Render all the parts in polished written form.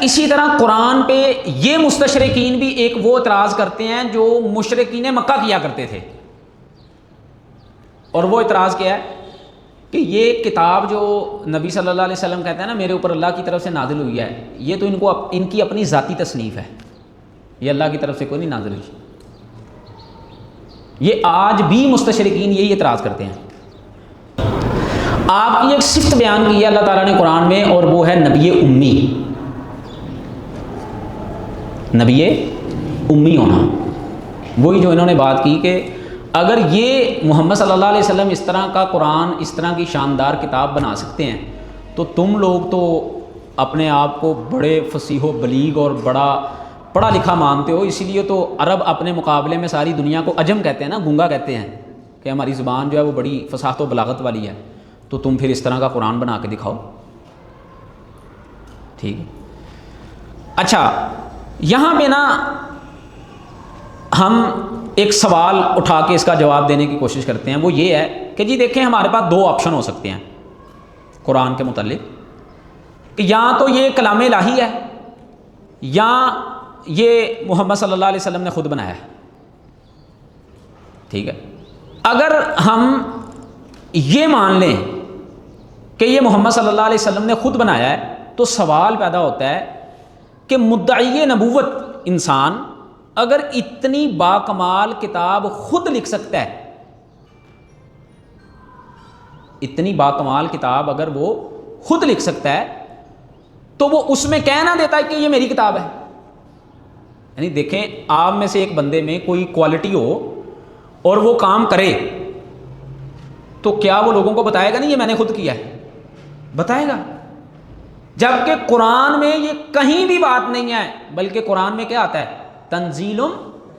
اسی طرح قرآن پہ یہ مستشرقین بھی ایک وہ اعتراض کرتے ہیں جو مشرکین مکہ کیا کرتے تھے، اور وہ اعتراض کیا ہے کہ یہ کتاب جو نبی صلی اللہ علیہ وسلم کہتے ہیں نا میرے اوپر اللہ کی طرف سے نازل ہوئی ہے، یہ تو ان کی اپنی ذاتی تصنیف ہے، یہ اللہ کی طرف سے کوئی نہیں نازل ہوئی۔ یہ آج بھی مستشرقین یہی اعتراض کرتے ہیں۔ آپ کی ایک صفت بیان کی ہے اللہ تعالیٰ نے قرآن میں، اور وہ ہے نبی امی، نبی امی ہونا۔ وہی جو انہوں نے بات کی کہ اگر یہ محمد صلی اللہ علیہ وسلم اس طرح کا قرآن، اس طرح کی شاندار کتاب بنا سکتے ہیں، تو تم لوگ تو اپنے آپ کو بڑے فصیح و بلیغ اور بڑا پڑھا لکھا مانتے ہو، اسی لیے تو عرب اپنے مقابلے میں ساری دنیا کو عجم کہتے ہیں نا، گونگا کہتے ہیں کہ ہماری زبان جو ہے وہ بڑی فصاحت و بلاغت والی ہے، تو تم پھر اس طرح کا قرآن بنا کے دکھاؤ۔ ٹھیک ہے، اچھا یہاں پہ نا ہم ایک سوال اٹھا کے اس کا جواب دینے کی کوشش کرتے ہیں، وہ یہ ہے کہ جی دیکھیں ہمارے پاس دو آپشن ہو سکتے ہیں قرآن کے متعلق، کہ یا تو یہ کلام الہی ہے یا یہ محمد صلی اللہ علیہ وسلم نے خود بنایا ہے۔ ٹھیک ہے، اگر ہم یہ مان لیں کہ یہ محمد صلی اللہ علیہ وسلم نے خود بنایا ہے، تو سوال پیدا ہوتا ہے کہ مدعی نبوت انسان اگر اتنی باکمال کتاب خود لکھ سکتا ہے، اتنی باکمال کتاب اگر وہ خود لکھ سکتا ہے، تو وہ اس میں کہہ نہ دیتا ہے کہ یہ میری کتاب ہے۔ یعنی دیکھیں آپ میں سے ایک بندے میں کوئی کوالٹی ہو اور وہ کام کرے، تو کیا وہ لوگوں کو بتائے گا نہیں یہ میں نے خود کیا ہے؟ بتائے گا۔ جبکہ قرآن میں یہ کہیں بھی بات نہیں ہے، بلکہ قرآن میں کیا آتا ہے؟ تنزیل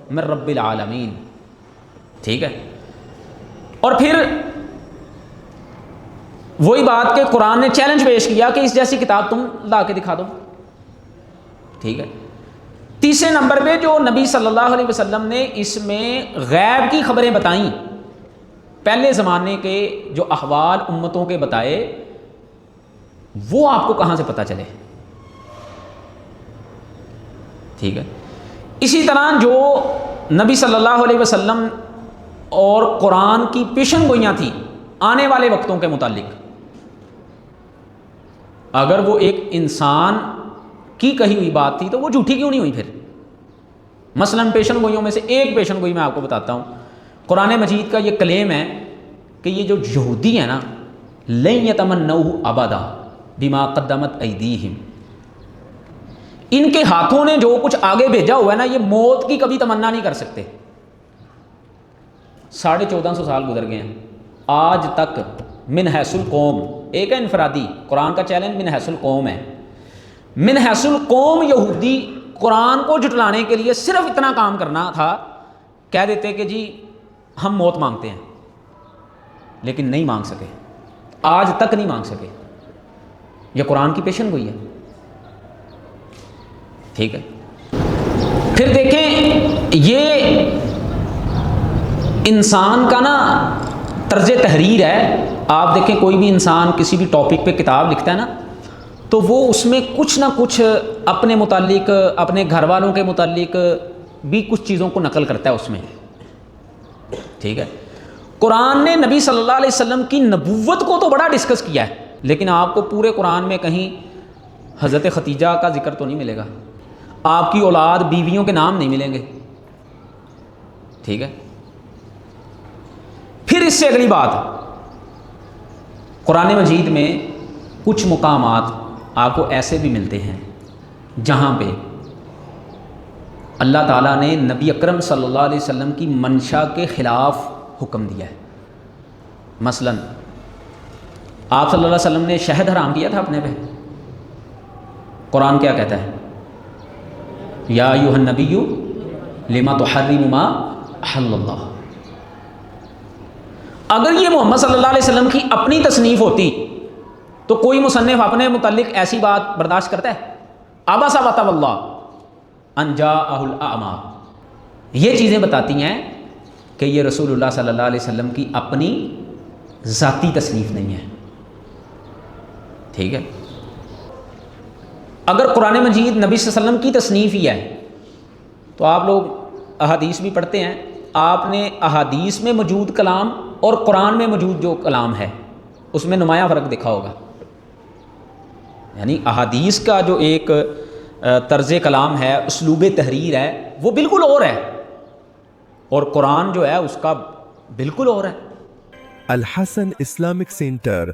من رب العالمین۔ ٹھیک ہے، اور پھر وہی بات کہ قرآن نے چیلنج پیش کیا کہ اس جیسی کتاب تم لا کے دکھا دو۔ ٹھیک ہے، تیسرے نمبر پہ جو نبی صلی اللہ علیہ وسلم نے اس میں غیب کی خبریں بتائیں، پہلے زمانے کے جو احوال امتوں کے بتائے، وہ آپ کو کہاں سے پتہ چلے؟ ٹھیک ہے، اسی طرح جو نبی صلی اللہ علیہ وسلم اور قرآن کی پیشن گوئیاں تھیں آنے والے وقتوں کے متعلق، اگر وہ ایک انسان کی کہی ہوئی بات تھی تو وہ جھوٹی کیوں نہیں ہوئی پھر؟ مثلاً پیشن گوئیوں میں سے ایک پیشن گوئی میں آپ کو بتاتا ہوں، قرآن مجید کا یہ کلیم ہے کہ یہ جو یہودی ہیں نا، لن یتمنوہ ابدا بما قدمت ایدیہم، ان کے ہاتھوں نے جو کچھ آگے بھیجا ہوا ہے نا، یہ موت کی کبھی تمنا نہیں کر سکتے۔ 1450 سال گزر گئے ہیں، آج تک من حیث القوم، ایک ہے انفرادی، قرآن کا چیلنج من حیث القوم ہے، من حیث القوم یہودی قرآن کو جھٹلانے کے لیے صرف اتنا کام کرنا تھا، کہہ دیتے کہ جی ہم موت مانگتے ہیں، لیکن نہیں مانگ سکے، آج تک نہیں مانگ سکے۔ یہ قرآن کی پیشن گوئی ہے۔ ٹھیک ہے، پھر دیکھیں یہ انسان کا نا طرز تحریر ہے۔ آپ دیکھیں کوئی بھی انسان کسی بھی ٹاپک پہ کتاب لکھتا ہے نا، تو وہ اس میں کچھ نہ کچھ اپنے متعلق، اپنے گھر والوں کے متعلق بھی کچھ چیزوں کو نقل کرتا ہے اس میں۔ ٹھیک ہے، قرآن نے نبی صلی اللہ علیہ وسلم کی نبوت کو تو بڑا ڈسکس کیا ہے، لیکن آپ کو پورے قرآن میں کہیں حضرت خدیجہ کا ذکر تو نہیں ملے گا، آپ کی اولاد بیویوں کے نام نہیں ملیں گے۔ ٹھیک ہے، پھر اس سے اگلی بات، قرآن مجید میں کچھ مقامات آپ کو ایسے بھی ملتے ہیں جہاں پہ اللہ تعالیٰ نے نبی اکرم صلی اللہ علیہ وسلم کی منشا کے خلاف حکم دیا ہے۔ مثلا آپ صلی اللہ علیہ وسلم نے شہد حرام کیا تھا اپنے پہ، قرآن کیا کہتا ہے؟ یا ایھا النبی لما تحرم ما احل اللہ۔ اگر یہ محمد صلی اللہ علیہ وسلم کی اپنی تصنیف ہوتی تو کوئی مصنف اپنے متعلق ایسی بات برداشت کرتا ہے؟ عبس وتولی ان جاءہ الاعمی۔ یہ چیزیں بتاتی ہیں کہ یہ رسول اللہ صلی اللہ علیہ وسلم کی اپنی ذاتی تصنیف نہیں ہے۔ ٹھیک ہے، اگر قرآن مجید نبی صلی اللہ علیہ وسلم کی تصنیف ہی ہے تو آپ لوگ احادیث بھی پڑھتے ہیں، آپ نے احادیث میں موجود کلام اور قرآن میں موجود جو کلام ہے اس میں نمایاں فرق دیکھا ہوگا. یعنی احادیث کا جو ایک طرز کلام ہے، اسلوب تحریر ہے، وہ بالکل اور ہے، اور قرآن جو ہے اس کا بالکل اور ہے. الحسن اسلامک سینٹر